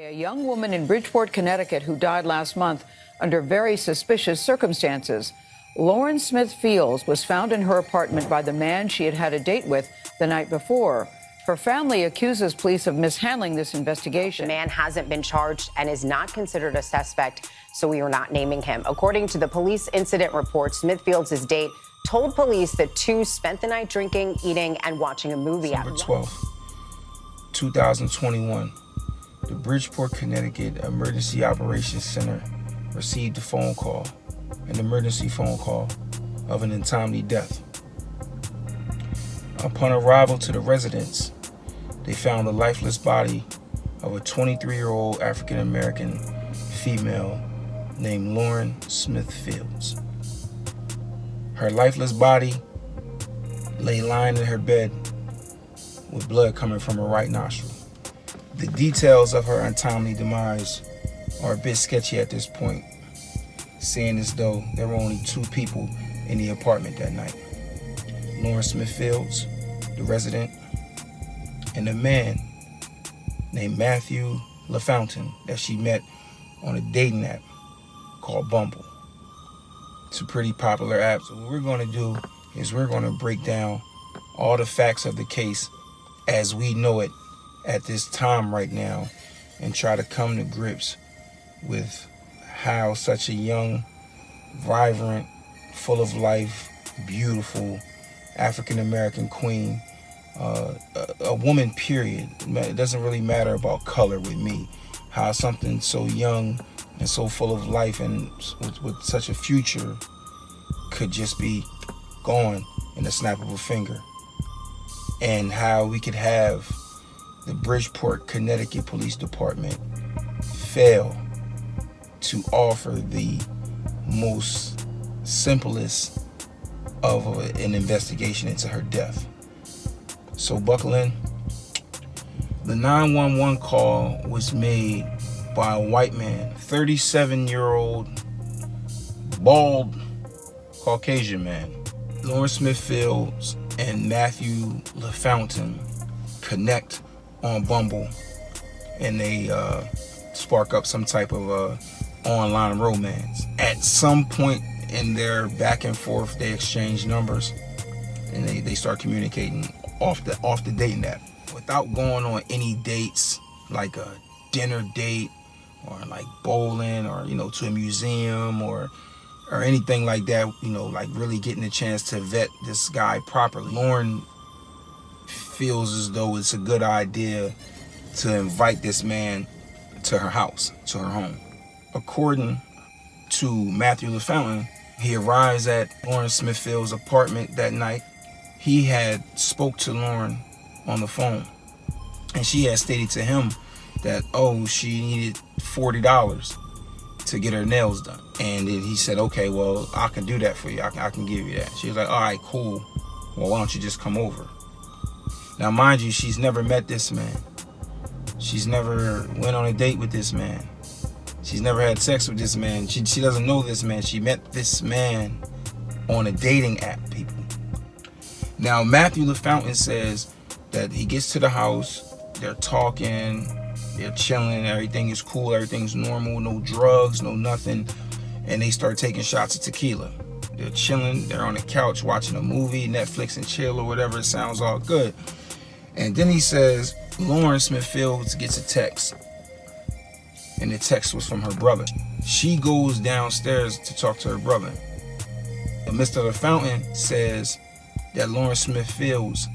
A young woman in Bridgeport, Connecticut, who died last month under very suspicious circumstances. Lauren Smith Fields was found in her apartment by the man she had had a date with the night before. Her family accuses police of mishandling this investigation. The man hasn't been charged and is not considered a suspect, so we are not naming him. According to the police incident report, Smith Fields' date told police the two spent the night drinking, eating, and watching a movie. December 12th, 2021. The Bridgeport, Connecticut Emergency Operations Center received a phone call, an emergency phone call of an untimely death. Upon arrival to the residence, they found the lifeless body of a 23-year-old African-American female named Lauren Smith Fields. Her lifeless body lay lying in her bed with blood coming from her right nostril. The details of her untimely demise are a bit sketchy at this point, seeing as though there were only two people in the apartment that night. Lauren Smith Fields, the resident, and a man named Matthew LaFountain that she met on a dating app called Bumble. It's a pretty popular app. So what we're going to do is we're going to break down all the facts of the case as we know it at this time right now and try to come to grips with how such a young, vibrant, full of life, beautiful African-American queen, a woman period, it doesn't really matter about color with me, how something so young and so full of life and with such a future could just be gone in the snap of a finger, and how we could have the Bridgeport, Connecticut Police Department fail to offer the most simplest of an investigation into her death. So buckle in. The 911 call was made by a white man, 37-year-old, bald, Caucasian man. Lauren Smith Fields and Matthew LaFountain connect on Bumble, and they spark up some type of online romance. At some point in their back and forth, they exchange numbers, and they start communicating off the dating app without going on any dates, like a dinner date or like bowling or to a museum or anything like that, like really getting a chance to vet this guy properly. Lauren feels as though it's a good idea to invite this man to her house, to her home. According to Matthew LaFountain, he arrives at Lauren Smith Fields' apartment that night. He had spoke to Lauren on the phone, and she had stated to him that, she needed $40 to get her nails done. And then he said, okay, well, I can do that for you. I can give you that. She was like, all right, cool. Well, why don't you just come over? Now, mind you, she's never met this man. She's never went on a date with this man. She's never had sex with this man. She doesn't know this man. She met this man on a dating app, people. Now, Matthew LaFountain says that he gets to the house, they're talking, they're chilling, everything is cool, everything's normal, no drugs, no nothing, and they start taking shots of tequila. They're chilling, they're on the couch watching a movie, Netflix and chill or whatever, it sounds all good. And then he says Lauren Smith Fields gets a text, and the text was from her brother. She goes downstairs to talk to her brother. And Mr. LaFountain says that Lauren Smith Fields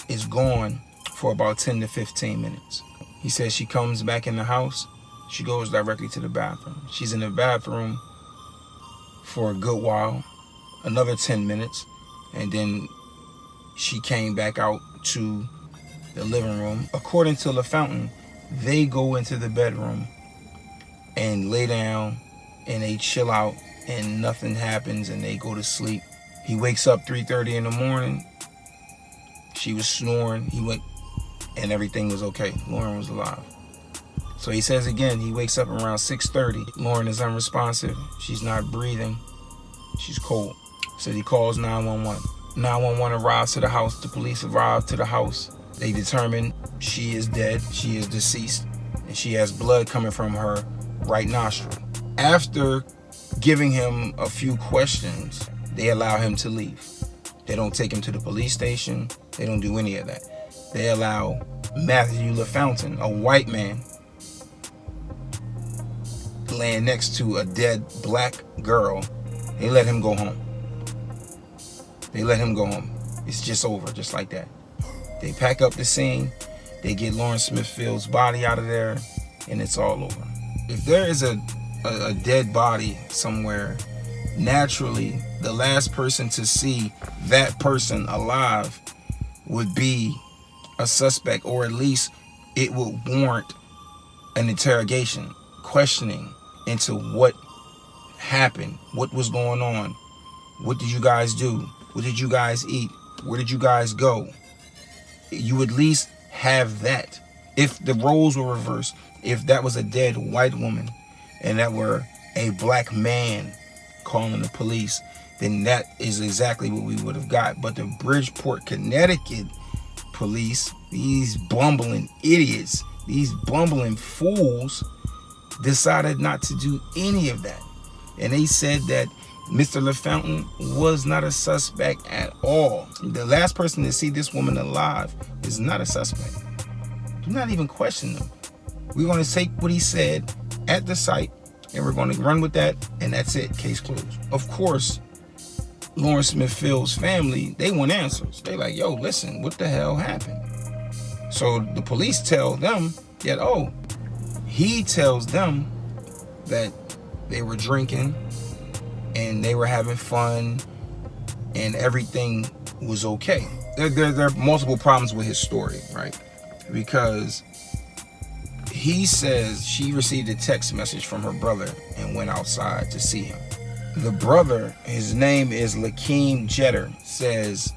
is gone for about 10 to 15 minutes. He says she comes back in the house, she goes directly to the bathroom. She's in the bathroom for a good while, another 10 minutes, and then she came back out to the living room. According to LaFountain, they go into the bedroom and lay down and they chill out and nothing happens and they go to sleep. He wakes up 3:30 in the morning. She was snoring. He went and everything was okay. Lauren was alive. So he says again, he wakes up around 6:30. Lauren is unresponsive. She's not breathing. She's cold. So he calls 911. 911 arrives to the house. The police arrive to the house. They determine she is dead. She is deceased. and she has blood coming from her right nostril. After giving him a few questions, they allow him to leave. They don't take him to the police station. They don't do any of that. They allow Matthew LaFountain, a white man, laying next to a dead black girl. They let him go home. They let him go home. It's just over, just like that. They pack up the scene. They get Lauren Smith Fields' body out of there, and it's all over. If there is a dead body somewhere, naturally, the last person to see that person alive would be a suspect, or at least it would warrant an interrogation, questioning into what happened, what was going on, what did you guys do, what did you guys eat, where did you guys go. You would at least have that. If the roles were reversed, if that was a dead white woman and that were a black man calling the police, then that is exactly what we would have got. But the Bridgeport, Connecticut police, these bumbling idiots, these bumbling fools, decided not to do any of that. And they said that Mr. LaFountain was not a suspect at all. The last person to see this woman alive is not a suspect. Do not even question them. We're going to take what he said at the site and we're going to run with that, and that's it. Case closed. Of course, Lauren Smith Fields' family, they want answers. They like, yo, listen, what the hell happened? So the police tell them that, he tells them that they were drinking and they were having fun and everything was okay. There are multiple problems with his story, right? Because he says she received a text message from her brother and went outside to see him. The brother, his name is Lakeem Jeter, says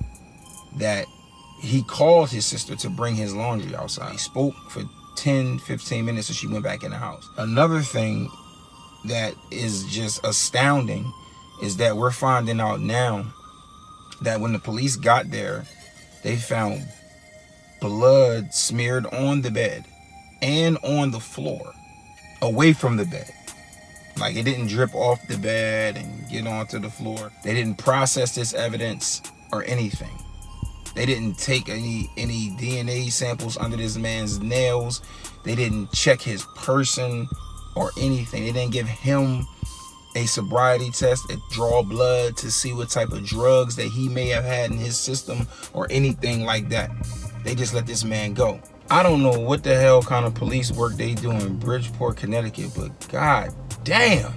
that he called his sister to bring his laundry outside. He spoke for 10, 15 minutes and she went back in the house. Another thing that is just astounding is that we're finding out now that when the police got there, they found blood smeared on the bed and on the floor, away from the bed. Like, it didn't drip off the bed and get onto the floor. They didn't process this evidence or anything. They didn't take any DNA samples under this man's nails. They didn't check his person or anything. They didn't give him a sobriety test, draw blood to see what type of drugs that he may have had in his system or anything like that. They just let this man go. I don't know what the hell kind of police work they do in Bridgeport, Connecticut, but god damn,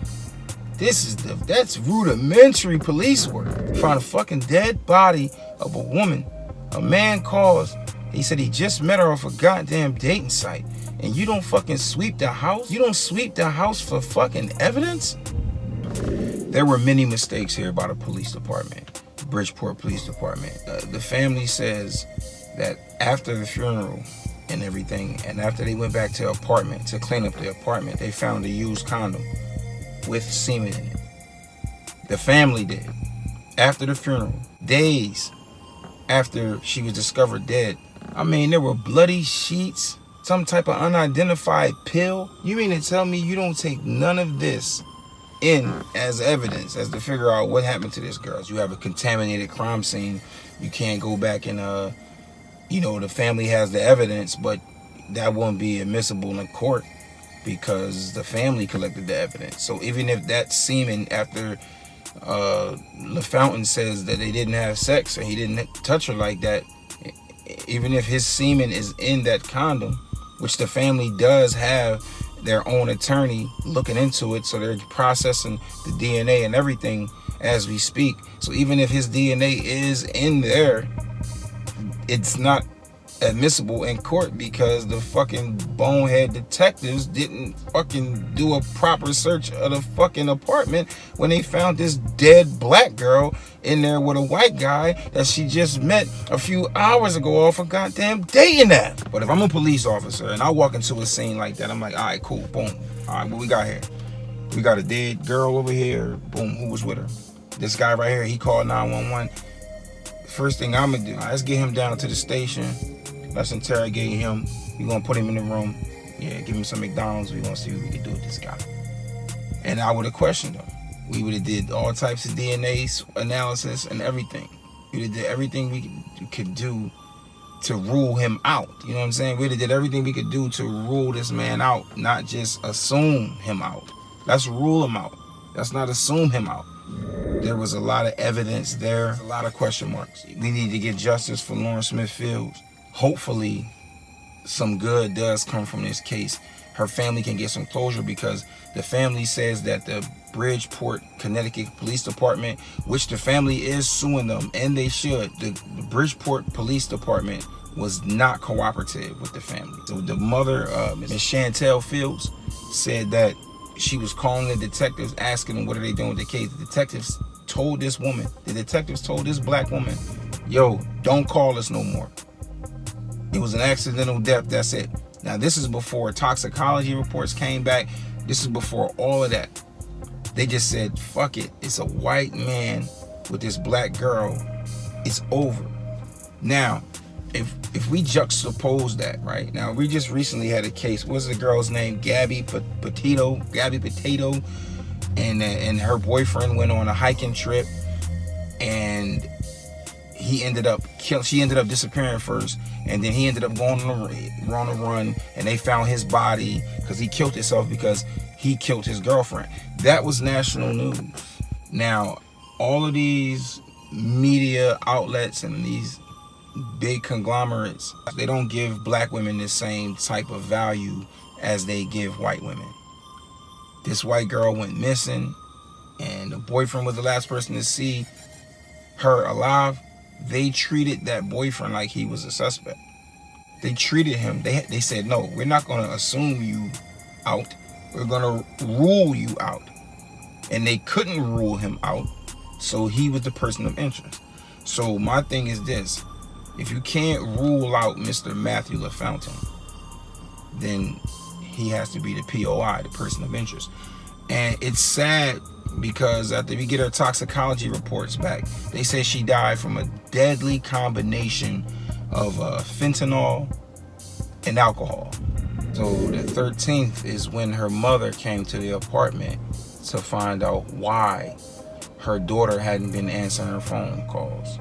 that's rudimentary police work. Find a fucking dead body of a woman. A man calls, he said he just met her off a goddamn dating site, and you don't fucking sweep the house? You don't sweep the house for fucking evidence? There were many mistakes here by the police department, Bridgeport Police Department. The family says that after the funeral and everything, and after they went back to the apartment to clean up the apartment, they found a used condom with semen in it. The family did. After the funeral, days after she was discovered dead, I mean, there were bloody sheets, some type of unidentified pill. You mean to tell me you don't take none of this in as evidence as to figure out what happened to this girl? You have a contaminated crime scene. You can't go back and the family has the evidence, but that won't be admissible in court because the family collected the evidence. So even if that semen, after LaFountain says that they didn't have sex and he didn't touch her like that, even if his semen is in that condom, which the family does have their own attorney looking into it, so they're processing the DNA and everything as we speak. So even if his DNA is in there, it's not admissible in court because the fucking bonehead detectives didn't fucking do a proper search of the fucking apartment when they found this dead black girl in there with a white guy that she just met a few hours ago off a goddamn dating app. But if I'm a police officer and I walk into a scene like that, I'm like, all right, cool, boom. All right, what we got here? We got a dead girl over here. Boom, who was with her? This guy right here, he called 911. First thing I'm gonna do, let's get him down to the station. Let's interrogate him. We're gonna put him in the room. Yeah, give him some McDonald's. We gonna see what we can do with this guy. And I would have questioned him. We would have did all types of DNA analysis and everything. We would have did everything we could do to rule him out. You know what I'm saying? We would have did everything we could do to rule this man out, not just assume him out. Let's rule him out. Let's not assume him out. There was a lot of evidence there, a lot of question marks. We need to get justice for Lauren Smith Fields. Hopefully, some good does come from this case. Her family can get some closure, because the family says that the Bridgeport, Connecticut Police Department, which the family is suing them, and they should, the Bridgeport Police Department was not cooperative with the family. So the mother, Ms. Chantel Fields, said that she was calling the detectives, asking them what are they doing with the case. The detectives told this black woman, yo, don't call us no more. It was an accidental death, that's it. Now, this is before toxicology reports came back. This is before all of that. They just said, fuck it. It's a white man with this black girl. It's over. Now, if we juxtapose that, right? Now, we just recently had a case. What's the girl's name? Gabby Potato. And her boyfriend went on a hiking trip, and she ended up disappearing first, and then he ended up going on a run, and they found his body because he killed himself because he killed his girlfriend. That was national news. Now, all of these media outlets and these big conglomerates, they don't give black women the same type of value as they give white women. This white girl went missing, and the boyfriend was the last person to see her alive. They treated that boyfriend like he was a suspect. They treated him, they said, no, we're not going to assume you out. We're going to rule you out. And they couldn't rule him out, so he was the person of interest. So my thing is this: if you can't rule out Mr. Matthew LaFountain, then he has to be the POI, the person of interest. And it's sad because after we get her toxicology reports back, they say she died from a deadly combination of fentanyl and alcohol. So the 13th is when her mother came to the apartment to find out why her daughter hadn't been answering her phone calls.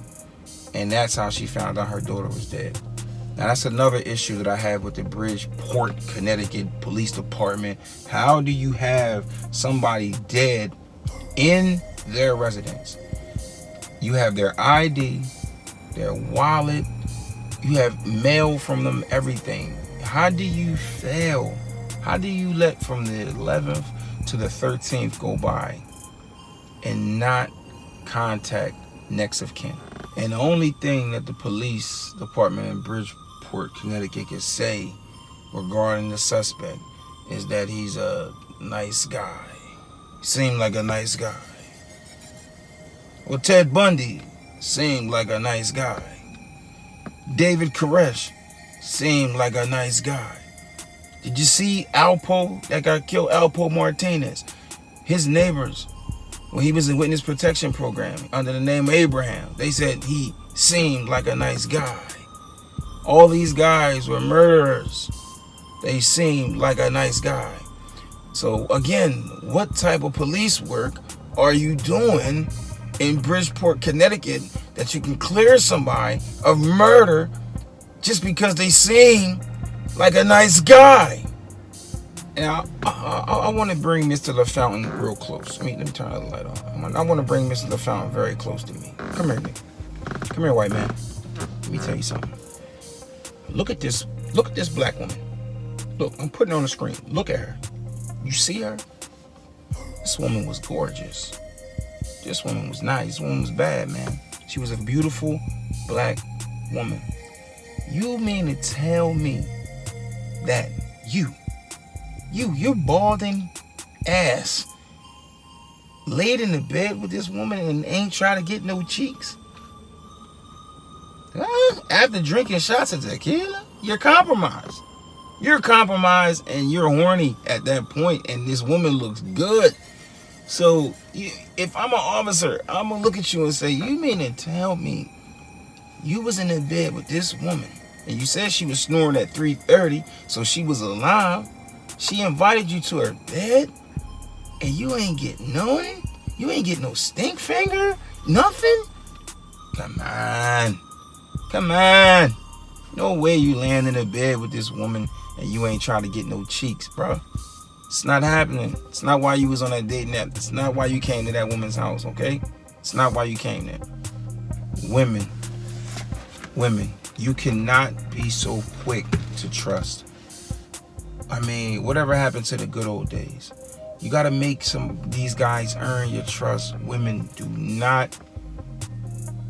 And that's how she found out her daughter was dead. Now, that's another issue that I have with the Bridgeport, Connecticut Police Department. How do you have somebody dead in their residence? You have their ID, their wallet, you have mail from them, everything. How do you fail? How do you let from the 11th to the 13th go by and not contact next of kin? And the only thing that the police department in Bridgeport, Connecticut can say regarding the suspect is that he's a nice guy. Seemed like a nice guy. Well, Ted Bundy seemed like a nice guy. David Koresh seemed like a nice guy. Did you see Alpo that got killed? Alpo Martinez. His neighbors, when he was in witness protection program under the name Abraham, they said he seemed like a nice guy. All these guys were murderers. They seemed like a nice guy. So again, what type of police work are you doing in Bridgeport, Connecticut, that you can clear somebody of murder just because they seem like a nice guy? And I want to bring Mr. LaFountain real close. Let me turn the light on. I want to bring Mr. LaFountain very close to me. Come here, Nick. Come here, white man. Let me tell you something. Look at this black woman. Look, I'm putting her on the screen. Look at her. You see her? This woman was gorgeous. This woman was nice. This woman was bad, man. She was a beautiful black woman. You mean to tell me that your balding ass laid in the bed with this woman and ain't trying to get no cheeks? After drinking shots of tequila, you're compromised. You're compromised and you're horny at that point, and this woman looks good. So if I'm an officer, I'm going to look at you and say, you mean to tell me you was in the bed with this woman And you said she was snoring at 3:30, so she was alive. She invited you to her bed, and you ain't get none? You ain't get no stink finger? Nothing? Come on. Come on. No way you laying in a bed with this woman and you ain't trying to get no cheeks, bro. It's not happening. It's not why you was on that dating app. It's not why you came to that woman's house, okay? It's not why you came there. Women, you cannot be so quick to trust. I mean, whatever happened to the good old days? You got to make these guys earn your trust. Women, do not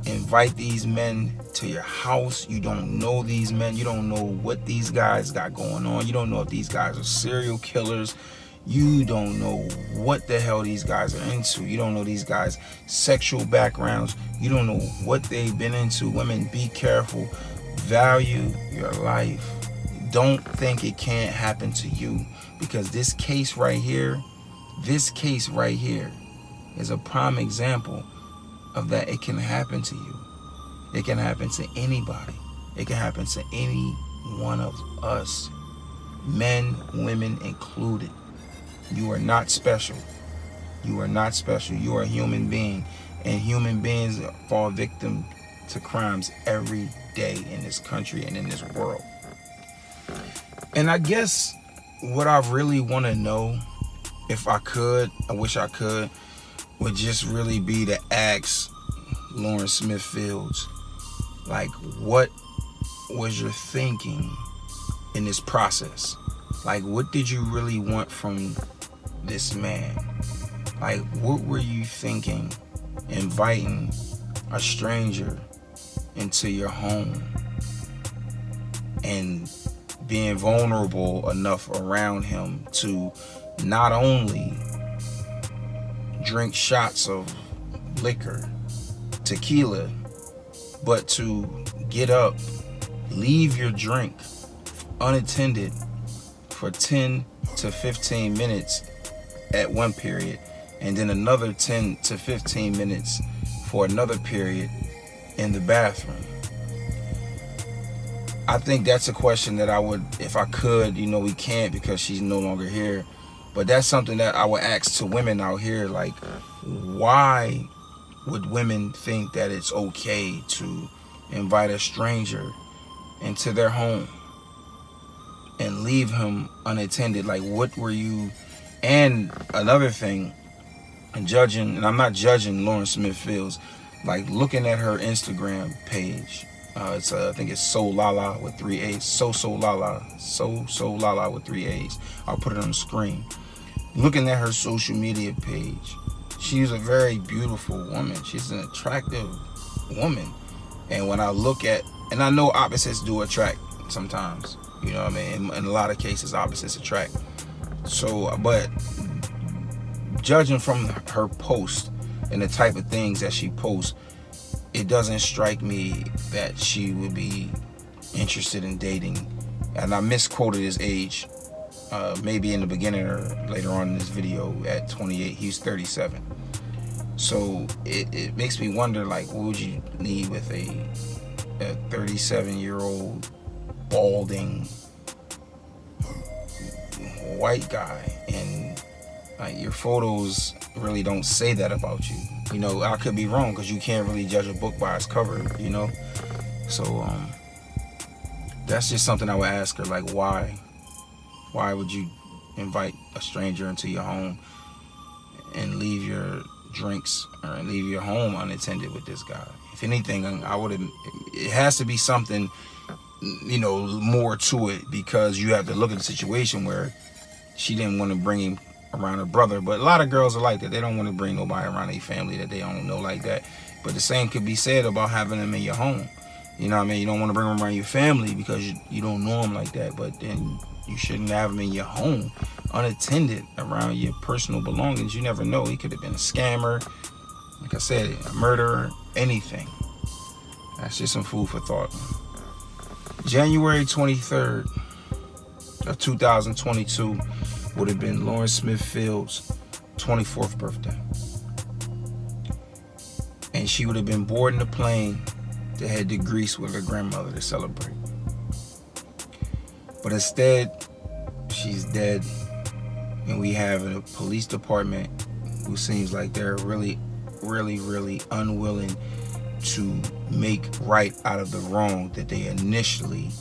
invite these men to your house. You don't know these men. You don't know what these guys got going on. You don't know if these guys are serial killers. You don't know what the hell these guys are into. You don't know these guys' sexual backgrounds. You don't know what they've been into. Women, be careful. Value your life. Don't think it can't happen to you, because this case right here is a prime example of that. It can happen to you. It can happen to anybody. It can happen to any one of us, men, women included. You are not special. You are not special. You are a human being, and human beings fall victim to crimes every day in this country and in this world. And I guess what I really want to know, if I could, I wish I could, would just really be to ask Lauren Smith Fields, like, what was your thinking in this process? Like, what did you really want from this man? Like, what were you thinking inviting a stranger into your home and being vulnerable enough around him to not only drink shots of liquor, tequila, but to get up, leave your drink unattended for 10 to 15 minutes at one period, and then another 10 to 15 minutes for another period in the bathroom? I think that's a question that I would, if I could, we can't because she's no longer here, but that's something that I would ask to women out here, like, why would women think that it's okay to invite a stranger into their home and leave him unattended? Like, what were you? And another thing, and I'm not judging Lauren Smith Fields, like, looking at her Instagram page, I think it's So Lala with 3 A's. So Lala with 3 A's. I'll put it on the screen. Looking at her social media page, she's a very beautiful woman. She's an attractive woman. And when I look at, and I know opposites do attract sometimes, you know what I mean? In a lot of cases, opposites attract. So, but judging from her post and the type of things that she posts, it doesn't strike me that she would be interested in dating. And I misquoted his age, maybe in the beginning or later on in this video at 28. He's 37. So it makes me wonder, like, what would you need with a 37-year-old balding white guy? And your photos really don't say that about you. I could be wrong, because you can't really judge a book by its cover, So that's just something I would ask her, like, why would you invite a stranger into your home and leave your drinks or leave your home unattended with this guy? If anything, it has to be something, more to it, because you have to look at the situation where she didn't want to bring him around her brother. But a lot of girls are like that. They don't want to bring nobody around their family that they don't know like that. But the same could be said about having them in your home. You know what I mean? You don't want to bring them around your family because you don't know them like that. But then you shouldn't have them in your home unattended around your personal belongings. You never know. He could have been a scammer, like I said, a murderer, anything. That's just some food for thought. January 23rd of 2022 would have been Lauren Smith Fields' 24th birthday. And she would have been boarding the plane to head to Greece with her grandmother to celebrate. But instead, she's dead. And we have a police department who seems like they're really, really, really unwilling to make right out of the wrong that they initially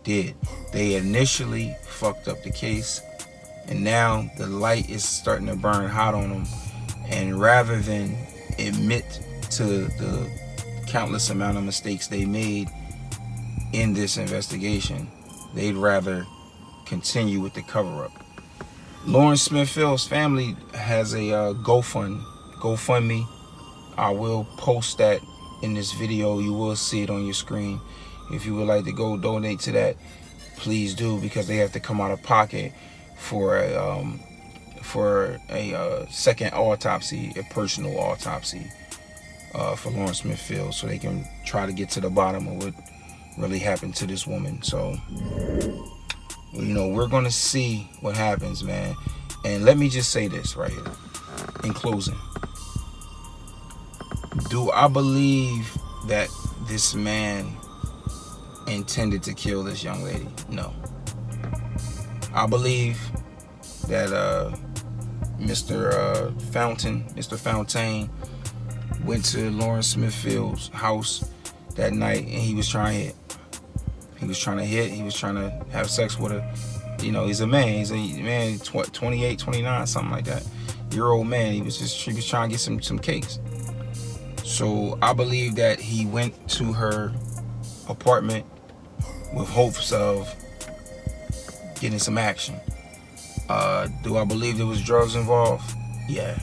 did. They initially fucked up the case, and now the light is starting to burn hot on them. And rather than admit to the countless amount of mistakes they made in this investigation, they'd rather continue with the cover-up. Lauren Smith Fields' family has a GoFundMe. I will post that in this video. You will see it on your screen. If you would like to go donate to that, please do, because they have to come out of pocket for a second autopsy, a personal autopsy for Lauren Smith Fields, so they can try to get to the bottom of what really happened to this woman. So, you know, we're going to see what happens, man. And let me just say this right here in closing. Do I believe that this man intended to kill this young lady? No. I believe that Mr. Fontaine went to Lauren Smith Fields' house that night, and he was trying to hit. He was trying to have sex with her. You know, he's a man. He's a man, 28, 29, something like that. Year-old man. He was trying to get some cakes. So I believe that he went to her apartment with hopes of getting some action. Do I believe there was drugs involved? Yeah.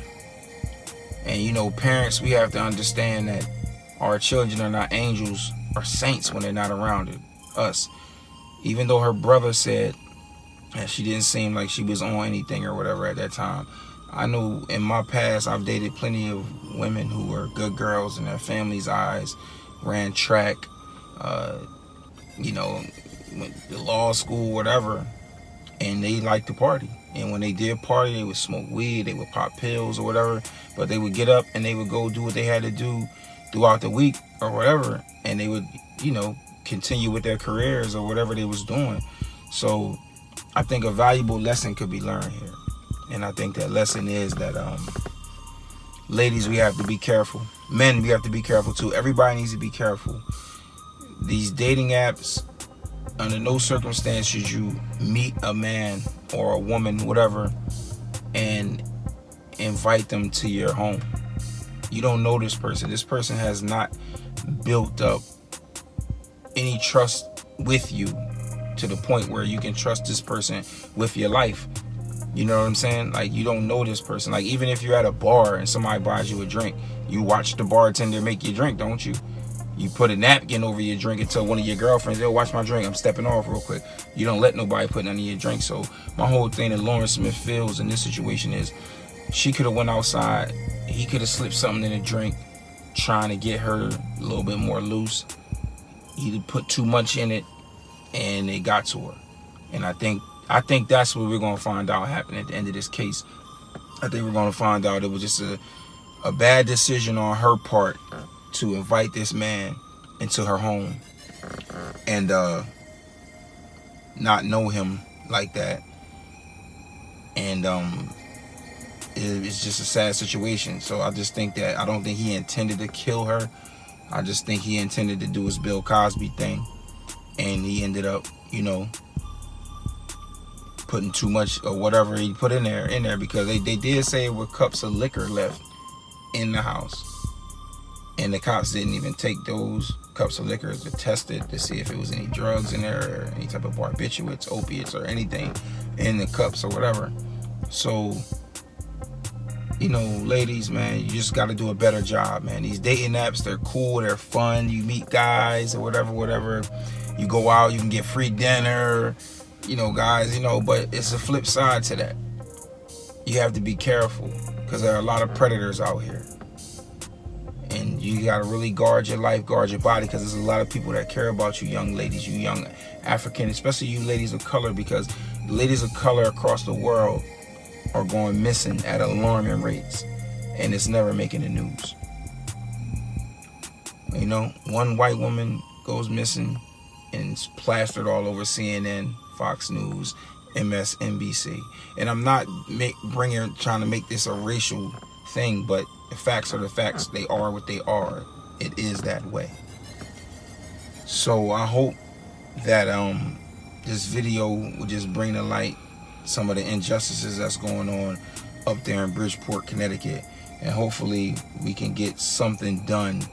And you know, parents, we have to understand that our children are not angels or saints when they're not around us. Even though her brother said that she didn't seem like she was on anything or whatever at that time, I know in my past I've dated plenty of women who were good girls in their family's eyes, ran track, you know, went to law school, whatever, and they liked to party. And when they did party, they would smoke weed, they would pop pills or whatever, but they would get up and they would go do what they had to do throughout the week or whatever, and they would, you know, continue with their careers or whatever they was doing. So I think a valuable lesson could be learned here. And I think that lesson is that ladies, we have to be careful. Men, we have to be careful too. Everybody needs to be careful. These dating apps, under no circumstance should you meet a man or a woman, whatever, and invite them to your home. You don't know this person. This person has not built up any trust with you to the point where you can trust this person with your life. You know what I'm saying? Like, you don't know this person. Like, even if you're at a bar and somebody buys you a drink, you watch the bartender make you drink, don't you? You put a napkin over your drink and tell one of your girlfriends, "Yo, watch my drink, I'm stepping off real quick." You don't let nobody put none of your drink. So my whole thing that Lauren Smith Fields in this situation is, she could have went outside, he could have slipped something in a drink trying to get her a little bit more loose. He put too much in it and it got to her. And I think that's what we're going to find out happened at the end of this case. I think we're going to find out it was just a bad decision on her part to invite this man into her home and not know him like that. And it's just a sad situation. So I just think that, I don't think he intended to kill her. I just think he intended to do his Bill Cosby thing, and he ended up, you know, putting too much or whatever he put in there because they did say it were cups of liquor left in the house, and the cops didn't even take those cups of liquor to test it to see if it was any drugs in there or any type of barbiturates, opiates, or anything in the cups or whatever. So, you know, ladies, man, you just got to do a better job, man. These dating apps, they're cool, they're fun. You meet guys or whatever. You go out, you can get free dinner, you know, guys, you know, but it's a flip side to that. You have to be careful because there are a lot of predators out here. And you got to really guard your life, guard your body, because there's a lot of people that care about you, young ladies, you young African, especially you ladies of color, because ladies of color across the world are going missing at alarming rates, and it's never making the news. You know, one white woman goes missing and it's plastered all over CNN, Fox News, MSNBC. And I'm not trying to make this a racial thing, but the facts are the facts. They are what they are. It is that way. So I hope that this video will just bring to light some of the injustices that's going on up there in Bridgeport, Connecticut, and hopefully we can get something done,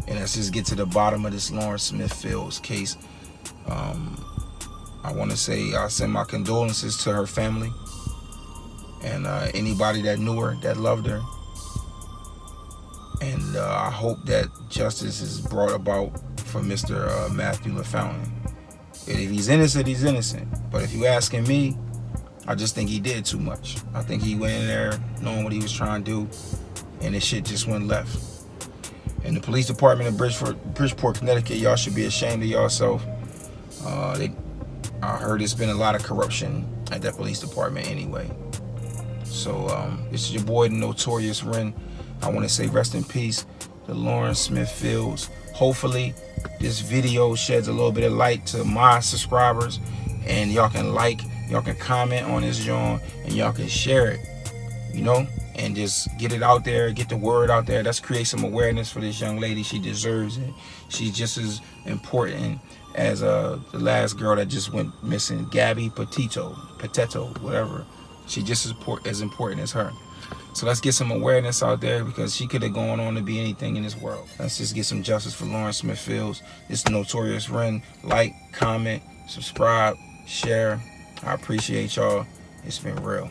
and let's just get to the bottom of this Lauren Smith Fields case. I want to say I send my condolences to her family and anybody that knew her, that loved her, and I hope that justice is brought about for Mr. Matthew LaFountain. If he's innocent, he's innocent. But if you asking me, I just think he did too much. I think he went in there knowing what he was trying to do, and this shit just went left. And the police department of Bridgeport, Connecticut, y'all should be ashamed of yourself. I heard there's been a lot of corruption at that police department anyway. So this is your boy, the Notorious Ren. I want to say rest in peace to Lauren Smith Fields. Hopefully this video sheds a little bit of light to my subscribers, and y'all can like, y'all can comment on this joint, and y'all can share it, you know, and just get it out there, get the word out there. Let's create some awareness for this young lady. She deserves it. She's just as important as the last girl that just went missing, Gabby Petito, whatever. She's just as important as her. So let's get some awareness out there, because she could have gone on to be anything in this world. Let's just get some justice for Lauren Smith Fields. This is Notorious Ren. Like, comment, subscribe, share. I appreciate y'all. It's been real.